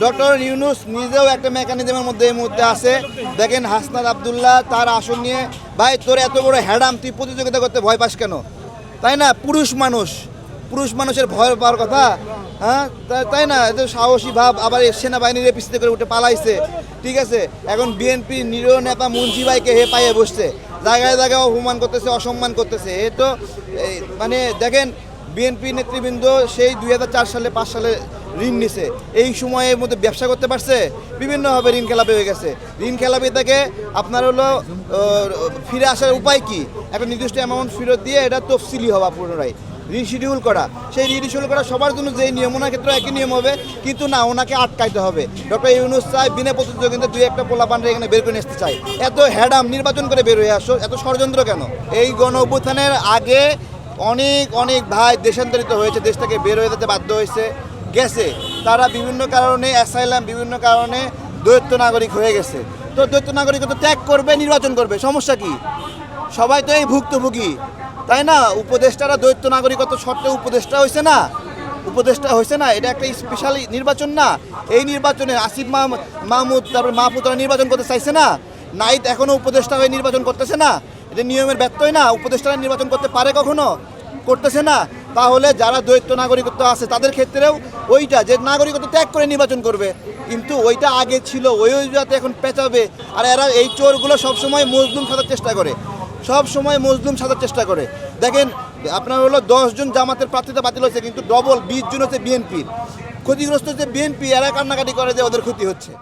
Doctor Yunus নিজেও একটা মেকানিজমের মধ্যে এই মুহূর্তে আছে। দেখেন হাসনাত আব্দুল্লাহ তার আসন নিয়ে, ভাই তোর এত বড় হ্যাডাম, তুই প্রতিযোগিতা করতে ভয় পাস কেন? তাই না? পুরুষ মানুষের ভয় পাওয়ার কথা, হ্যাঁ তাই না? এত সাহসী ভাব, আবার সেনাবাহিনীর পিছিয়ে করে উঠে পালাইছে, ঠিক আছে। এখন বিএনপি নিরীহ নেতা মুন্সি ভাইকে হে পাইয়ে বসছে, জায়গায় জায়গায় অপমান করতেছে, অসম্মান করতেছে। এ তো মানে দেখেন বিএনপি নেতৃবৃন্দ সেই 2004 সালে 5 সালে ঋণ নিছে, এই সময়ের মধ্যে ব্যবসা করতে পারছে? বিভিন্নভাবে ঋণ খেলাপি হয়ে গেছে। ঋণ খেলাপি থেকে আপনার হলো ফিরে আসার উপায় কি? একটা নির্দিষ্ট অ্যামাউন্ট ফেরত দিয়ে এটা তফসিলি হওয়া, পুনরায় রিশিডিউল করা। সেই রিশিডিউল করা সবার জন্য যেই নিয়ম, ওনার ক্ষেত্রে একই নিয়ম হবে, কিন্তু না, ওনাকে আটকাইতে হবে। ডক্টর ইউনূস চাই বিনা প্রতিযোগিতা দুই একটা পোলাপানরে এখানে বের করে আসতে চাই। এত হ্যাডাম নির্বাচন করে বের হয়ে আসো, এত ষড়যন্ত্র কেন? এই গণ অভ্যুত্থানের আগে অনেক ভাই দেশান্তরিত হয়েছে, দেশ থেকে বের হয়ে যেতে বাধ্য হয়েছে, গেছে। তারা বিভিন্ন কারণে অ্যাসাইলাম, বিভিন্ন কারণে দ্বৈত নাগরিক হয়ে গেছে। তো দ্বৈত নাগরিকত্ব ত্যাগ করবে, নির্বাচন করবে, সমস্যা কি? সবাই তো এই ভুক্তভোগী, তাই না? উপদেষ্টারা দ্বৈত নাগরিকত্ব শর্তে উপদেষ্টা হয়েছে না, এটা একটা স্পেশাল নির্বাচন না? এই নির্বাচনে আসিফ মাহমুদ, তারপর মাহফুজরা নির্বাচন করতে চাইছে না? নাইত এখনও উপদেষ্টা হয়ে নির্বাচন করতেছে না? এটা নিয়মের ব্যত্যয় না? উপদেষ্টারা নির্বাচন করতে পারে কখনো? করতেছে না। তাহলে যারা দ্বৈত নাগরিকত্ব আছে তাদের ক্ষেত্রেও ওইটা, যে নাগরিকত্ব ত্যাগ করে নির্বাচন করবে, কিন্তু ওইটা আগে ছিল, ওই যাতে এখন পেঁচাবে। আর এরা এই চোরগুলো সবসময় মজলুম সাজার চেষ্টা করে, দেখেন আপনার হলো 10 জন জামাতের প্রার্থীতা বাতিল হয়েছে, কিন্তু ডবল 20 জন হচ্ছে বিএনপির। ক্ষতিগ্রস্ত হচ্ছে বিএনপি, এরা কান্নাকাটি করে যে ওদের ক্ষতি হচ্ছে।